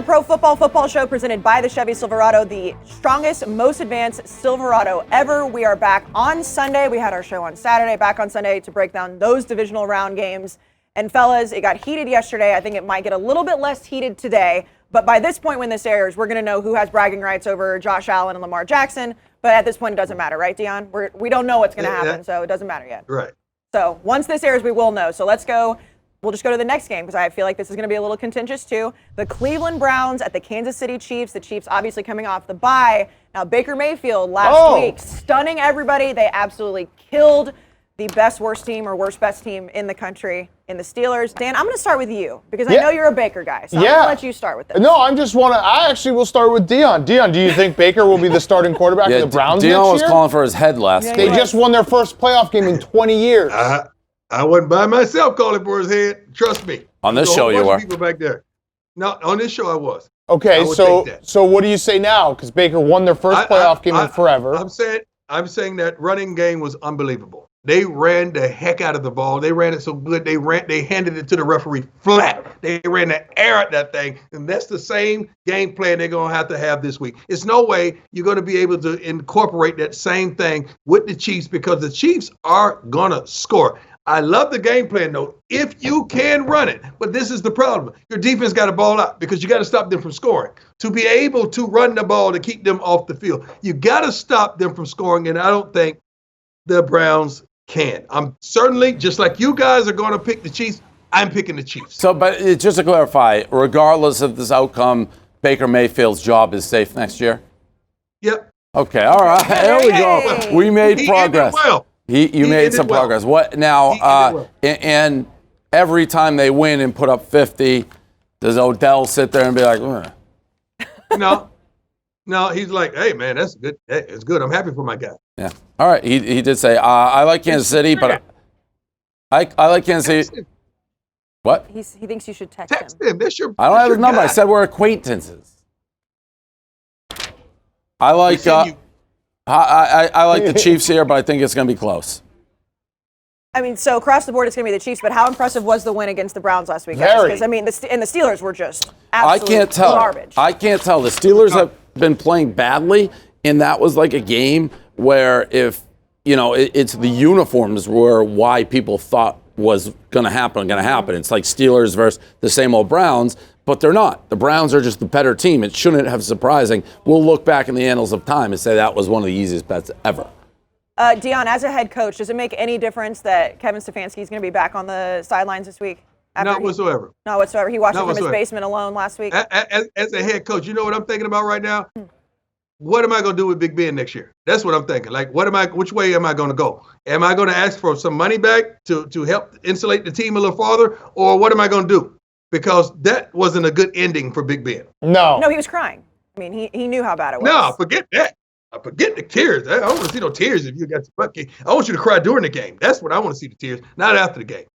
Pro Football Show presented by the Chevy Silverado, the strongest, most advanced Silverado ever. We are back on Sunday. We had our show on Saturday, back on Sunday to break down those divisional round games. And fellas, it got heated yesterday. I think it might get a little bit less heated today. But by this point when this airs, we're going to know who has bragging rights over Josh Allen and Lamar Jackson. But at this point, it doesn't matter, right, Deion? We don't know what's going to happen, so it doesn't matter yet. Right. So once this airs, we will know. So let's go. We'll just go to the next game because I feel like this is going to be a little contentious too. The Cleveland Browns at the Kansas City Chiefs. The Chiefs obviously coming off the bye. Now Baker Mayfield last week stunning everybody. They absolutely killed the worst team or best team in the country in the Steelers. Dan, I'm going to start with you because I know you're a Baker guy. So I'm going to let you start with this. No, I actually will start with Deion. Deion, do you think Baker will be the starting quarterback for the Browns next year? Deion was calling for his head last week. They just won their first playoff game in 20 years. I wasn't by myself calling for his head. Trust me. On this show, you were. People back there. No, on this show, I was. Okay, so what do you say now? Because Baker won their first playoff game in forever. I'm saying that running game was unbelievable. They ran the heck out of the ball. They ran it so good. They handed it to the referee flat. They ran the air at that thing, and that's the same game plan they're going to have this week. It's no way you're going to be able to incorporate that same thing with the Chiefs because the Chiefs are going to score. I love the game plan, though, if you can run it. But this is the problem. Your defense got to ball out because you got to stop them from scoring. To be able to run the ball to keep them off the field, you got to stop them from scoring, and I don't think the Browns can. I'm certainly, just like you guys are going to pick the Chiefs, I'm picking the Chiefs. So, but just to clarify, regardless of this outcome, Baker Mayfield's job is safe next year? Yep. Okay, all right. There we go. We made progress. You made some progress. What now? And every time they win and put up 50, does Odell sit there and be like, ugh? No, he's like, hey man, that's good. Hey, it's good. I'm happy for my guy. Yeah. All right. He did say, I like Kansas City, but I like Kansas City. What? He thinks you should text him. I don't have his number. I said we're acquaintances. I like. I like the Chiefs here, but I think it's going to be close. I mean, so across the board, it's going to be the Chiefs. But how impressive was the win against the Browns last week? Because I mean, the Steelers were just absolute garbage. I can't tell. The Steelers have been playing badly, and that was like a game where it's the uniforms were why people thought was going to happen. It's like Steelers versus the same old Browns. But they're not. The Browns are just the better team. It shouldn't have surprising. We'll look back in the annals of time and say that was one of the easiest bets ever. Deion, as a head coach, does it make any difference that Kevin Stefanski is going to be back on the sidelines this week? Not whatsoever. Not whatsoever. He watched it from his basement alone last week. As a head coach, you know what I'm thinking about right now? What am I going to do with Big Ben next year? That's what I'm thinking. Like, which way am I going to go? Am I going to ask for some money back to help insulate the team a little farther? Or what am I going to do? Because that wasn't a good ending for Big Ben. No, he was crying. I mean, he knew how bad it was. No, forget that. Forget the tears. I don't want to see no tears if you got the bucket. I want you to cry during the game. That's what I want to see, the tears, not after the game.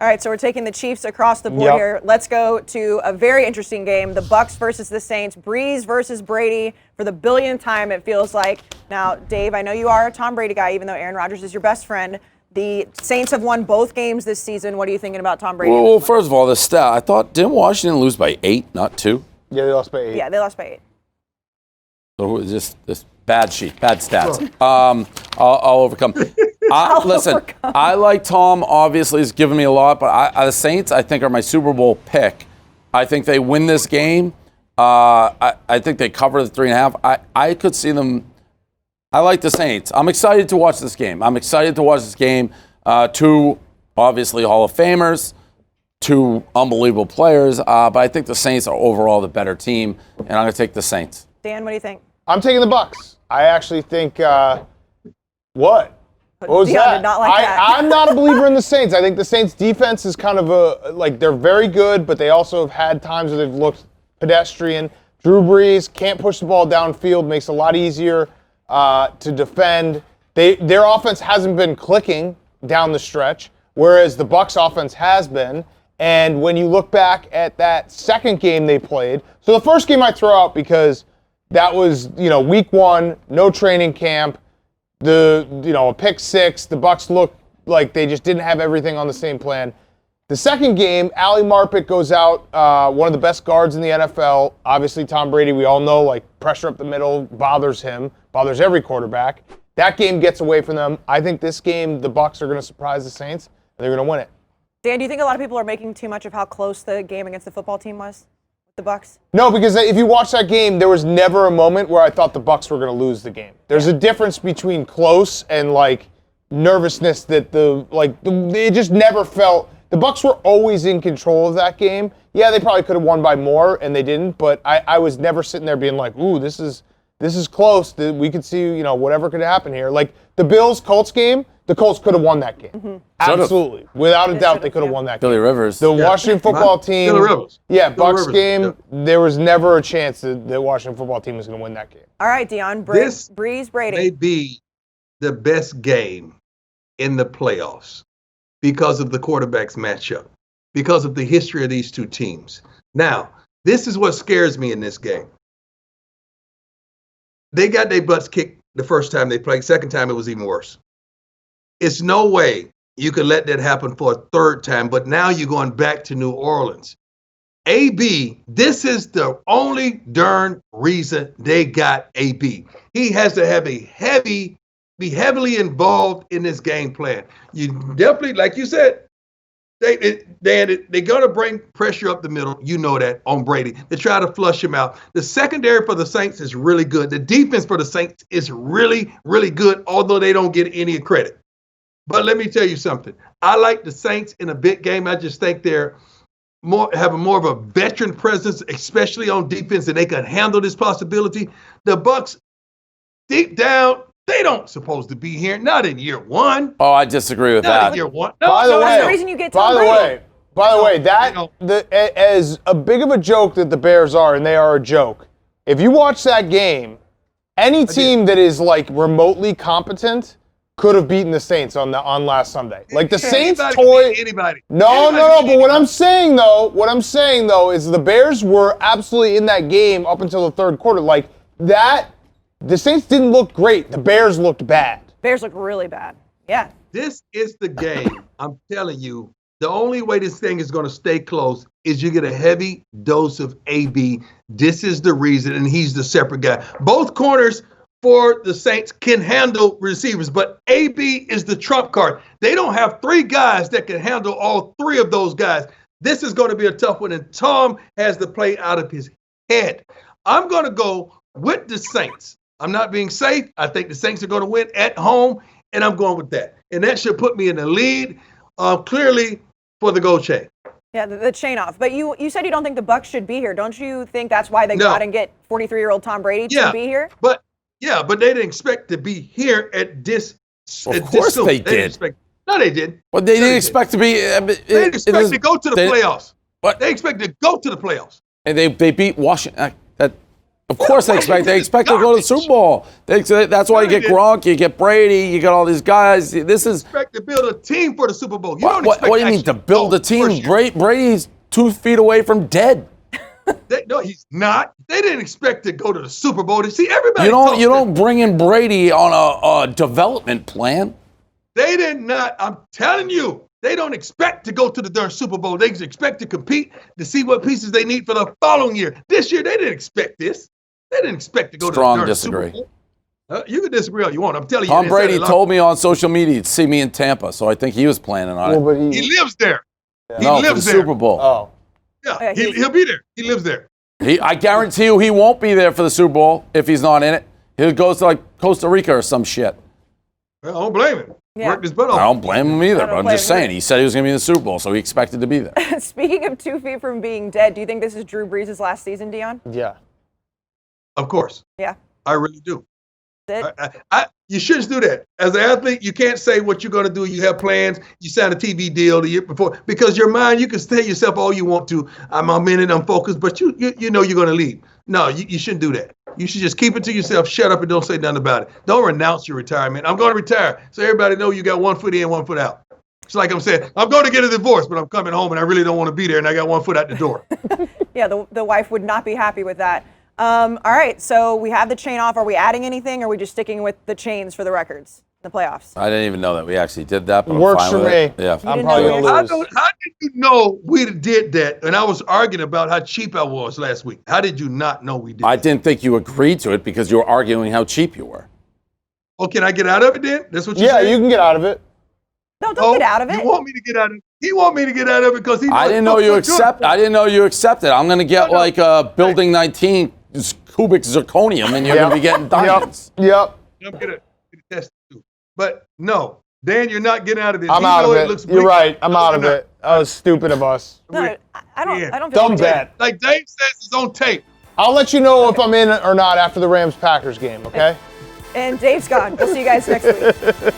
All right, so we're taking the Chiefs across the board here. Let's go to a very interesting game, the Bucs versus the Saints, Breeze versus Brady for the billionth time, it feels like. Now, Dave, I know you are a Tom Brady guy, even though Aaron Rodgers is your best friend. The Saints have won both games this season. What are you thinking about Tom Brady? Well, first of all, the stat. I thought, didn't Washington lose by 8, not 2? Yeah, they lost by 8. Yeah, they lost by 8. So it's just this bad stats. I'll overcome. Listen, I like Tom. Obviously, he's given me a lot, but the Saints, I think, are my Super Bowl pick. I think they win this game. I think they cover the 3.5. I could see them. I like the Saints. I'm excited to watch this game. Two, obviously, Hall of Famers, two unbelievable players, but I think the Saints are overall the better team, and I'm going to take the Saints. Dan, what do you think? I'm taking the Bucs. I actually think, what? What was Deion that? Did not like that. I'm not a believer in the Saints. I think the Saints defense is kind of they're very good, but they also have had times where they've looked pedestrian. Drew Brees can't push the ball downfield, makes it a lot easier to defend. Their offense hasn't been clicking down the stretch, whereas the Bucs offense has been. And when you look back at that second game they played, so the first game I throw out because that was, week 1, no training camp, a pick 6. The Bucs looked like they just didn't have everything on the same plan. The second game, Ali Marpet goes out, one of the best guards in the NFL. Obviously, Tom Brady, we all know, like, pressure up the middle bothers him, bothers every quarterback. That game gets away from them. I think this game, the Bucs are going to surprise the Saints, and they're going to win it. Dan, do you think a lot of people are making too much of how close the game against the football team was with the Bucs? No, because if you watch that game, there was never a moment where I thought the Bucs were going to lose the game. There's a difference between close and, like, nervousness that it just never felt. The Bucs were always in control of that game. Yeah, they probably could have won by more, and they didn't. But I was never sitting there being like, "Ooh, this is close. We could see, whatever could happen here." Like the Bills-Colts game, the Colts could have won that game. Mm-hmm. Absolutely, without a doubt, they could have won that game. Billy Rivers. The Washington football team. Billy Rivers. Yeah, Billy Bucs Rivers. game. Yeah. There was never a chance that the Washington football team was going to win that game. All right, Deion. This Breeze, Brady. may be the best game in the playoffs because of the quarterbacks matchup, because of the history of these two teams. Now, this is what scares me in this game. They got their butts kicked the first time they played. Second time, it was even worse. It's no way you could let that happen for a third time, but now you're going back to New Orleans. AB, this is the only darn reason they got AB. He has to be heavily involved in this game plan. You definitely, like you said, they're going to bring pressure up the middle. You know that on Brady. They try to flush him out. The secondary for the Saints is really good. The defense for the Saints is really, really good, although they don't get any credit. But let me tell you something. I like the Saints in a big game. I just think they're have more of a veteran presence, especially on defense, and they can handle this possibility. The Bucs, deep down, they don't supposed to be here. Not in year one. Oh, I disagree with Not that. in year one. By the That's the reason you get Tom Brady. By the way, as a big of a joke that the Bears are, and they are a joke, if you watch that game, any team that is like remotely competent could have beaten the Saints on last Sunday. Like the Saints anybody. No. But what I'm saying though is the Bears were absolutely in that game up until the third quarter. Like that, the Saints didn't look great. The Bears looked bad. Bears look really bad. Yeah. This is the game. I'm telling you, the only way this thing is going to stay close is you get a heavy dose of AB. This is the reason, and he's the separate guy. Both corners for the Saints can handle receivers, but AB is the trump card. They don't have three guys that can handle all three of those guys. This is going to be a tough one, and Tom has to play out of his head. I'm going to go with the Saints. I'm not being safe. I think the Saints are going to win at home, and I'm going with that. And that should put me in the lead, clearly, for the gold chain. Yeah, the chain off. But you said you don't think the Bucs should be here. Don't you think that's why they got and get 43-year-old Tom Brady to be here? But they didn't expect to be here at this. Of course they did. No, they didn't. Well, they didn't expect to be. They expect to go to the playoffs. What? They expect to go to the playoffs. And they beat Washington. Of course they expect to go to the Super Bowl. That's why you get Gronk, you get Brady, you got all these guys. This is. Expect to build a team for the Super Bowl. What do you mean to build a team? Brady's 2 feet away from dead. No, he's not. They didn't expect to go to the Super Bowl. To see everybody. You don't bring in Brady on a development plan. They did not. I'm telling you, they don't expect to go to the darn Super Bowl. They expect to compete to see what pieces they need for the following year. This year, they didn't expect this. They didn't expect to go to the darn disagree. Super Bowl. You can disagree all you want. I'm telling you. Tom Brady told me on social media to see me in Tampa, so I think he was planning on it. But he lives there. Yeah. He lives for the there. Super Bowl. Oh. Yeah, he'll be there. He lives there. I guarantee you he won't be there for the Super Bowl if he's not in it. He'll go to like Costa Rica or some shit. Well, I don't blame him. Yeah. Worked his butt off. I don't blame him either, I don't but I'm blame just him. saying. He said he was going to be in the Super Bowl, so he expected to be there. Speaking of 2 feet from being dead, do you think this is Drew Brees' last season, Deion? Yeah. Of course. Yeah. I really do. That's You shouldn't do that. As an athlete, you can't say what you're going to do. You have plans. You signed a TV deal the year before. Because your mind, you can tell yourself all you want to. I'm in it, I'm focused, but you know you're going to leave. No, you shouldn't do that. You should just keep it to yourself, shut up, and don't say nothing about it. Don't renounce your retirement. I'm going to retire. So everybody know you got 1 foot in, 1 foot out. It's like I'm saying, I'm going to get a divorce, but I'm coming home, and I really don't want to be there, and I got 1 foot out the door. Yeah, the wife would not be happy with that. All right, so we have the chain off. Are we adding anything, or are we just sticking with the chains for the records? the playoffs. I didn't even know that we actually did that. But I'm Works fine for with me. it. Yeah. I'm didn't probably know gonna that? lose. How did you know we did that? And I was arguing about how cheap I was last week. How did you not know we did I that? didn't think you agreed to it because you were arguing how cheap you were. Oh, can I get out of it then? That's what you Yeah, said? you can get out of it. No, don't get out of it. You want me to get out of it? He want me to get out of it because he. I didn't know you accept. I didn't know you accepted. I'm going to get like a Building 19 cubic zirconium, and you're going to be getting diamonds. Yep. I'm gonna test it too. But no, Dan, you're not getting out of this. I'm out of it. Looks You're bleak. right. I'm No, out of not. it. That was stupid of us. No, I don't. Yeah. I don't feel Dumb like doing bet. Like Dave says, it's on tape. I'll let you know if I'm in or not after the Rams-Packers game, okay? it. And Dave's gone. We'll see you guys next week.